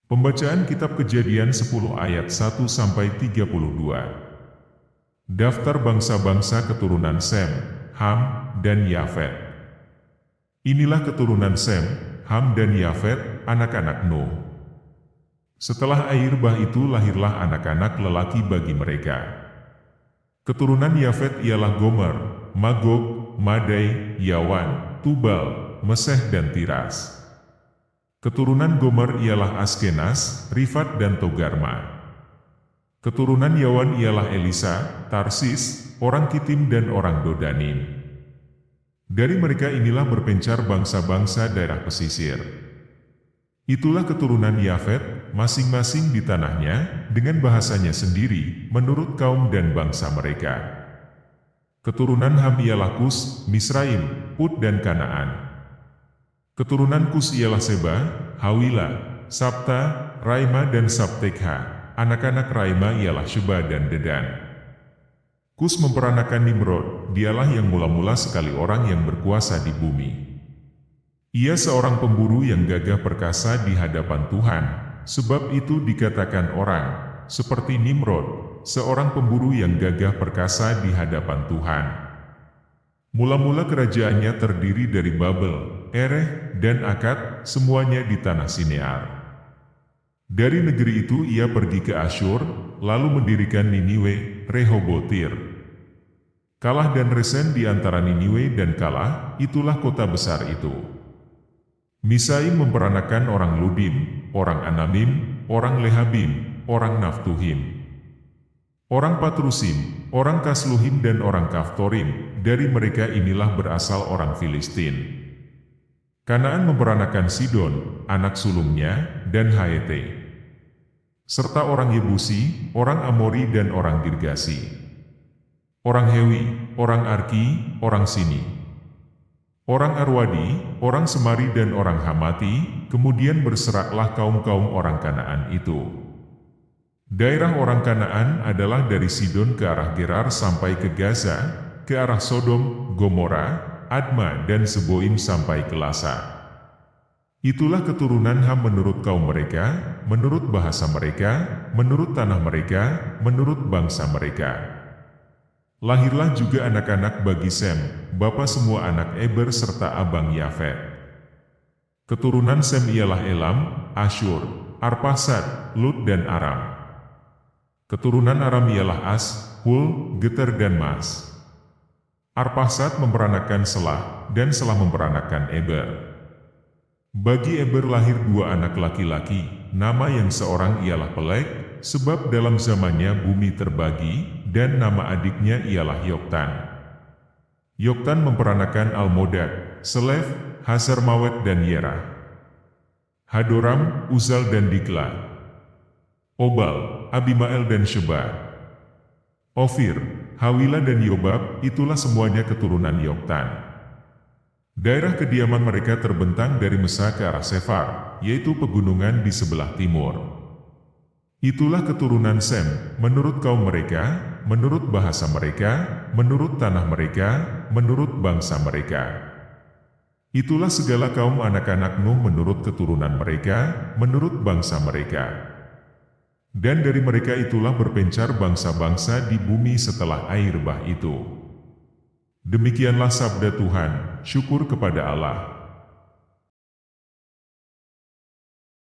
Pembacaan Kitab Kejadian 10 ayat 1-32. Daftar bangsa-bangsa keturunan Sem, Ham, dan Yafet. Inilah keturunan Sem, Ham dan Yafet, anak-anak Nuh. Setelah air bah itu lahirlah anak-anak lelaki bagi mereka. Keturunan Yafet ialah Gomer, Magog, Madai, Yawan, Tubal, Meseh dan Tiras. Keturunan Gomer ialah Askenaz, Rifat dan Togarma. Keturunan Yawan ialah Elisa, Tarsis, orang Kitim dan orang Dodanim. Dari mereka inilah berpencar bangsa-bangsa daerah pesisir. Itulah keturunan Yafet, masing-masing di tanahnya, dengan bahasanya sendiri, menurut kaum dan bangsa mereka. Keturunan Ham ialah Kus, Misraim, Put dan Kanaan. Keturunan Kus ialah Seba, Hawila, Sabta, Raima dan Sabtekha. Anak-anak Raima ialah Sheba dan Dedan. Kus memperanakan Nimrod, dialah yang mula-mula sekali orang yang berkuasa di bumi. Ia seorang pemburu yang gagah perkasa di hadapan Tuhan, sebab itu dikatakan orang, seperti Nimrod, seorang pemburu yang gagah perkasa di hadapan Tuhan. Mula-mula kerajaannya terdiri dari Babel, Ereh, dan Akad, semuanya di tanah Sinear. Dari negeri itu ia pergi ke Asyur, lalu mendirikan Niniwe, Rehobotir. Kalah dan Resen di antara Niniwe dan Kalah, itulah kota besar itu. Misaim memperanakan orang Ludim, orang Anamim, orang Lehabim, orang Naftuhim. Orang Patrusim, orang Kasluhim dan orang Kaftorim, dari mereka inilah berasal orang Filistin. Kanaan memperanakan Sidon, anak sulungnya, dan Haete. Serta orang Yebusi, orang Amori dan orang Girgasi. Orang Hewi, orang Arki, orang Sini. Orang Arwadi, orang Semari dan orang Hamati, kemudian berseraklah kaum-kaum orang Kanaan itu. Daerah orang Kanaan adalah dari Sidon ke arah Gerar sampai ke Gaza, ke arah Sodom, Gomora, Adma dan Seboim sampai ke Lasa. Itulah keturunan Ham menurut kaum mereka, menurut bahasa mereka, menurut tanah mereka, menurut bangsa mereka. Lahirlah juga anak-anak bagi Sem, bapa semua anak Eber serta abang Yafet. Keturunan Sem ialah Elam, Asyur, Arpasad, Lut dan Aram. Keturunan Aram ialah As, Hul, Geter dan Mas. Arpasad memperanakan Selah, dan Selah memperanakan Eber. Bagi Eber lahir dua anak laki-laki, nama yang seorang ialah Pelek, sebab dalam zamannya bumi terbagi, dan nama adiknya ialah Yoktan. Yoktan memperanakan Almodad, Selef, Hasarmawet dan Yerah. Hadoram, Uzal dan Dikla. Obal, Abimael dan Sheba. Ofir, Hawila dan Yobab, itulah semuanya keturunan Yoktan. Daerah kediaman mereka terbentang dari Mesa ke arah Sefar, yaitu pegunungan di sebelah timur. Itulah keturunan Sem, menurut kaum mereka, menurut bahasa mereka, menurut tanah mereka, menurut bangsa mereka. Itulah segala kaum anak-anak Nuh menurut keturunan mereka, menurut bangsa mereka. Dan dari mereka itulah berpencar bangsa-bangsa di bumi setelah air bah itu. Demikianlah sabda Tuhan, syukur kepada Allah.